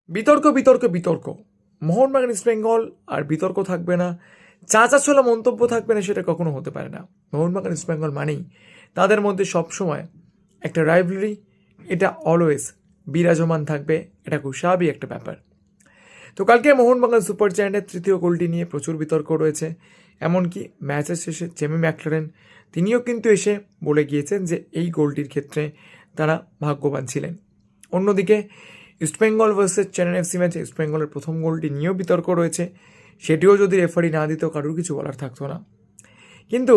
বিতর্ক বিতর্ক বিতর্ক মোহনবাগান ইস্ট বেঙ্গল আর বিতর্ক থাকবে না, চাঁচাছোলা মন্তব্য থাকবে না, সেটা কখনো হতে পারে না। মোহনবাগান ইস্ট বেঙ্গল মানেই তাদের মধ্যে সবসময় একটা রাইভেলরি, এটা অলওয়েজ বিরাজমান থাকবে, এটা খুব স্বাভাবিক একটা ব্যাপার। তো কালকে মোহনবাগান সুপার জায়ান্টের তৃতীয় গোলটি নিয়ে প্রচুর বিতর্ক রয়েছে। এমনকি ম্যাচের শেষে জেমি ম্যাকলারেন তিনিও কিন্তু এসে বলে গিয়েছেন যে এই গোলটির ক্ষেত্রে তারা ভাগ্যবান ছিলেন। অন্যদিকে ইস্টবেঙ্গল ভার্সেস চেন্নাই এফসি ম্যাচে ইস্টবেঙ্গলের প্রথম গোলটি নিয়েও বিতর্ক রয়েছে, সেটিও যদি রেফারি না দিত কারোর কিছু বলার থাকতো না। কিন্তু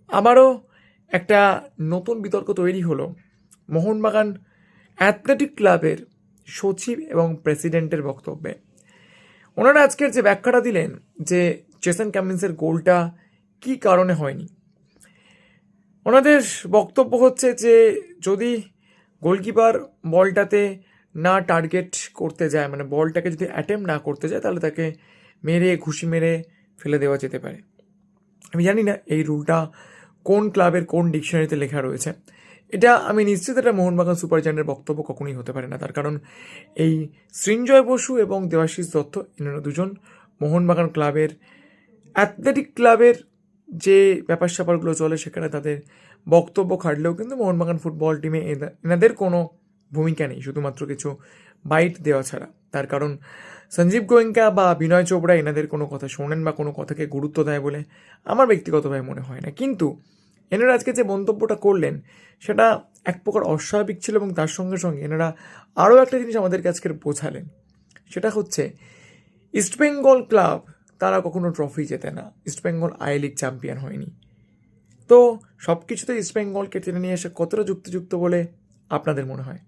আবারও একটা নতুন বিতর্ক তৈরি হলো মোহনবাগান অ্যাথলেটিক ক্লাবের সচিব এবং প্রেসিডেন্টের বক্তব্যে। ওনারা আজকের যে ব্যাখ্যাটা দিলেন যে জেসন কামিন্সের গোলটা কী কারণে হয়নি, ওনাদের বক্তব্য হচ্ছে যে যদি গোলকিপার বলটাতে না টার্গেট করতে যায়, মানে বলটাকে যদি অ্যাটেম্প না করতে যায়, তাহলে তাকে মেরে ঘুষি মেরে ফেলে দেওয়া যেতে পারে। আমি জানি না এই রুলটা কোন ক্লাবের কোন ডিকশনারিতে লেখা রয়েছে। এটা আমি নিশ্চিত এটা মোহনবাগান সুপার জায়ান্টের বক্তব্য কখনোই হতে পারে না, তার কারণ এই সৃঞ্জয় বসু এবং দেবাশিস দত্ত এনারা দুজন মোহনবাগান ক্লাবের অ্যাথলেটিক ক্লাবের যে ব্যাপার স্যাপারগুলো চলে সেখানে তাদের বক্তব্য খাটলেও কিন্তু মোহনবাগান ফুটবল টিমে এনাদের কোনো ভূমিকা নেই, শুধুমাত্র কিছু বাইট দেওয়া ছাড়া। তার কারণ সঞ্জীব গোয়েঙ্কা বা বিনয় চোপড়া এনাদের কোনো কথা শোনেন বা কোনো কথাকে গুরুত্ব দেয় বলে আমার ব্যক্তিগতভাবে মনে হয় না। কিন্তু এনারা আজকে যে মন্তব্যটা করলেন সেটা এক প্রকার অস্বাভাবিক ছিল, এবং তার সঙ্গে সঙ্গে এনারা আরও একটা জিনিস আমাদেরকে আজকের বোঝালেন, সেটা হচ্ছে ইস্টবেঙ্গল ক্লাব তারা কখনো ট্রফি জেতে না, ইস্টবেঙ্গল আই লিগ চ্যাম্পিয়ন হয়নি। তো সব কিছুতে ইস্টবেঙ্গলকে টেনে নিয়ে এসে কতটা যুক্তিযুক্ত বলে আপনাদের মনে হয়?